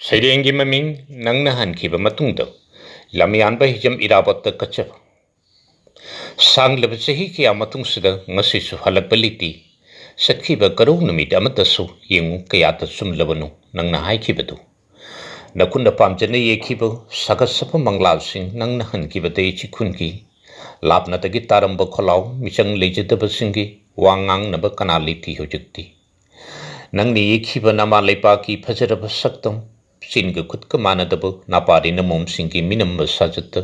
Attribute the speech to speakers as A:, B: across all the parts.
A: ꯁꯩꯔꯦꯡꯒꯤ ꯃꯃꯤꯡ ꯅꯪꯅ ꯍꯟꯈꯤꯕ ꯃꯇꯨꯡꯗ ꯂꯝꯌꯥꯟꯕ ꯍꯤꯖꯝ ꯏꯔꯥꯕꯣꯠꯇ ꯀꯠꯆꯕ ꯁꯥꯡꯂꯕ ꯆꯍꯤ ꯀꯌꯥ ꯃꯇꯨꯡꯁꯤꯗ ꯉꯁꯤꯁꯨ ꯍꯜꯂꯛꯄ ꯂꯩꯇꯦ ꯆꯠꯈꯤꯕ ꯀꯔꯧ ꯅꯨꯃꯤꯠ ꯑꯃꯠꯇꯁꯨ ꯌꯦꯡꯉꯨ ꯀꯌꯥꯗ ꯆꯨꯝꯂꯕꯅꯣ ꯅꯪꯅ ꯍꯥꯏꯈꯤꯕꯗꯨ ꯅꯈꯨꯠꯅ ꯄꯥꯝꯖꯅ ꯌꯦꯛꯈꯤꯕ ꯁꯥꯒꯠꯁꯕ ꯃꯪꯂꯥꯜꯁꯤꯡ ꯅꯪꯅ ꯍꯟꯈꯤꯕꯗ ꯏꯆꯤꯛꯈꯨꯟꯈꯤ ꯂꯥꯞꯅꯗꯒꯤ ꯇꯥꯔꯝꯕ ꯈꯣꯜꯂꯥꯎ ꯃꯤꯆꯪ ꯂꯩꯖꯗꯕꯁꯤꯡꯒꯤ ꯋꯥ ꯉꯥꯡꯅꯕ ꯀꯅꯥ ꯂꯩꯇꯦ ꯍꯧꯖꯤꯛꯇꯤ ꯅꯪꯅ ꯌꯦꯛꯈꯤꯕ ꯅꯃꯥ ꯂꯩꯄꯥꯛꯀꯤ ꯐꯖꯔꯕ ꯁꯛꯇꯝ ꯆꯤꯟꯒ ꯈꯨꯠꯀ ꯃꯥꯟꯅꯗꯕ ꯅꯥꯄꯥꯔꯤ ꯅꯃꯣꯝꯁꯤꯡꯒꯤ ꯃꯤꯅꯝꯕ ꯁꯥꯖꯠꯇ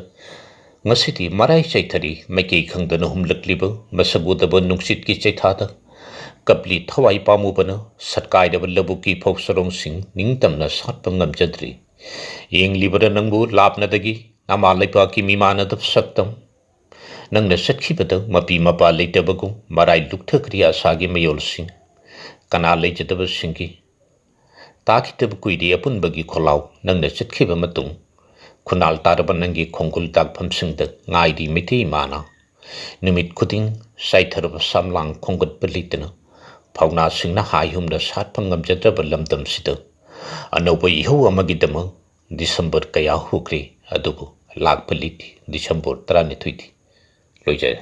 A: ngasi marai chaithari maikei khangdana humlaklliba masak udaba nungsit-ki chaithada kapli thawai pamubana satkaidaba labuki phausarongsing ningtamna satpa ngamjadri yenglibara nangbu lapnadagi nama laipaki mimanadab saktam nangna satkibada mapi mapa leitabagum marai lukthakri asagi mayolsing kana leijadabasingki takitab kuidi apunbagi kholau nangna satkhiba matung Khunal तारबा नंगी खोंगुल दागफमसिंगद ngaidi miti mana numit khuding saitharba samlang khongat pelitna phawna singna haihumna satphangam jadraba lamdam sida anoba iho amagidama December kaya hukri adubu lag peliti December 13 loijaya